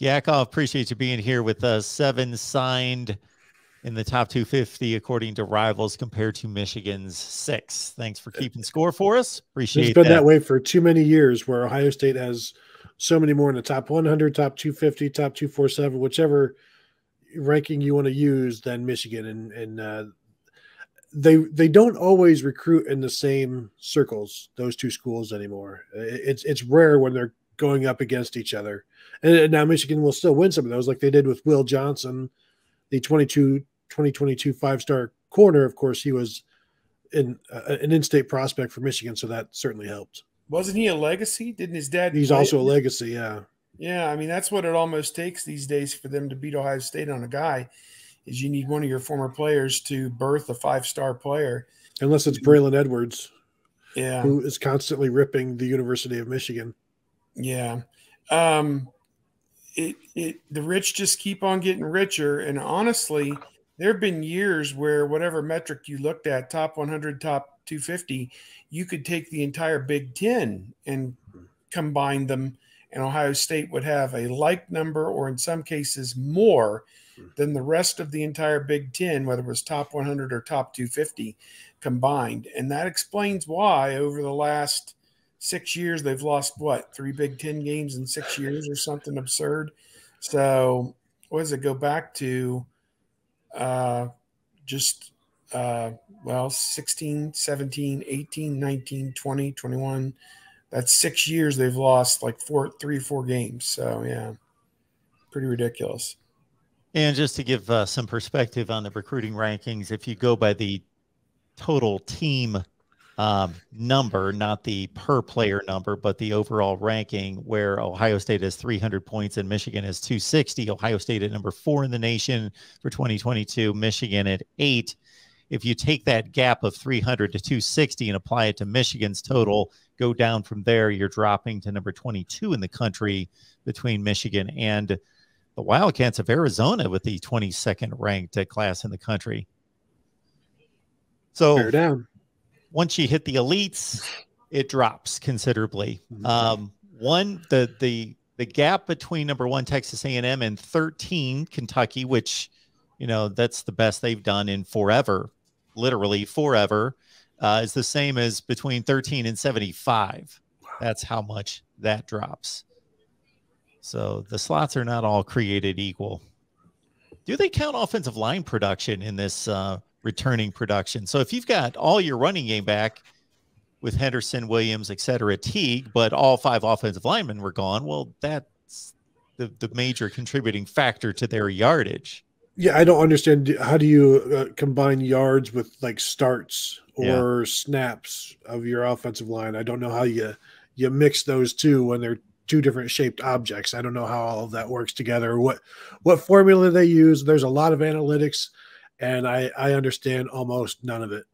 Yakov, appreciate you being here with us. 7 signed in the top 250 according to Rivals compared to Michigan's 6. Thanks for keeping score for us. Appreciate that. It's been that way for too many years, where Ohio State has so many more in the top 100, top 250, top 247, whichever ranking you want to use, than Michigan. And they don't always recruit in the same circles, those two schools, anymore. It's rare when they're going up against each other. And now Michigan will still win some of those, like they did with Will Johnson, the 2022 5-star corner. Of course, he was an in-state prospect for Michigan, so that certainly helped. Wasn't he a legacy? Didn't his dad? He's also a legacy, yeah. Yeah, I mean, that's what it almost takes these days for them to beat Ohio State on a guy, is you need one of your former players to birth a 5-star player. Unless it's Braylon Edwards, yeah, who is constantly ripping the University of Michigan. Yeah. The rich just keep on getting richer. And honestly, there have been years where whatever metric you looked at, top 100, top 250, you could take the entire Big Ten and combine them, and Ohio State would have a like number, or in some cases more, than the rest of the entire Big Ten, whether it was top 100 or top 250 combined. And that explains why over the last 6 years they've lost, what, 3 Big Ten games in 6 years or something absurd. So what does it go back to? 16, 17, 18, 19, 20, 21. That's 6 years they've lost like 3 or 4 games. So yeah, pretty ridiculous. And just to give some perspective on the recruiting rankings, if you go by the total team number, not the per player number, but the overall ranking, where Ohio State has 300 points and Michigan has 260. Ohio State at number 4 in the nation for 2022, Michigan at 8. If you take that gap of 300 to 260 and apply it to Michigan's total, go down from there, you're dropping to number 22 in the country between Michigan and the Wildcats of Arizona with the 22nd ranked class in the country. So Fair down. Once you hit the elites, it drops considerably. The gap between number 1 Texas A&M and 13 Kentucky, which, you know, that's the best they've done in forever, literally forever, is the same as between 13 and 75. That's how much that drops. So the slots are not all created equal. Do they count offensive line production in this returning production? So if you've got all your running game back with Henderson, Williams, et cetera, Teague, but all 5 offensive linemen were gone, well, that's the major contributing factor to their yardage. Yeah, I don't understand. How do you combine yards with like starts or snaps of your offensive line? I don't know how you mix those two when they're 2 different shaped objects. I don't know how all of that works together, what formula they use. There's a lot of analytics, and I understand almost none of it.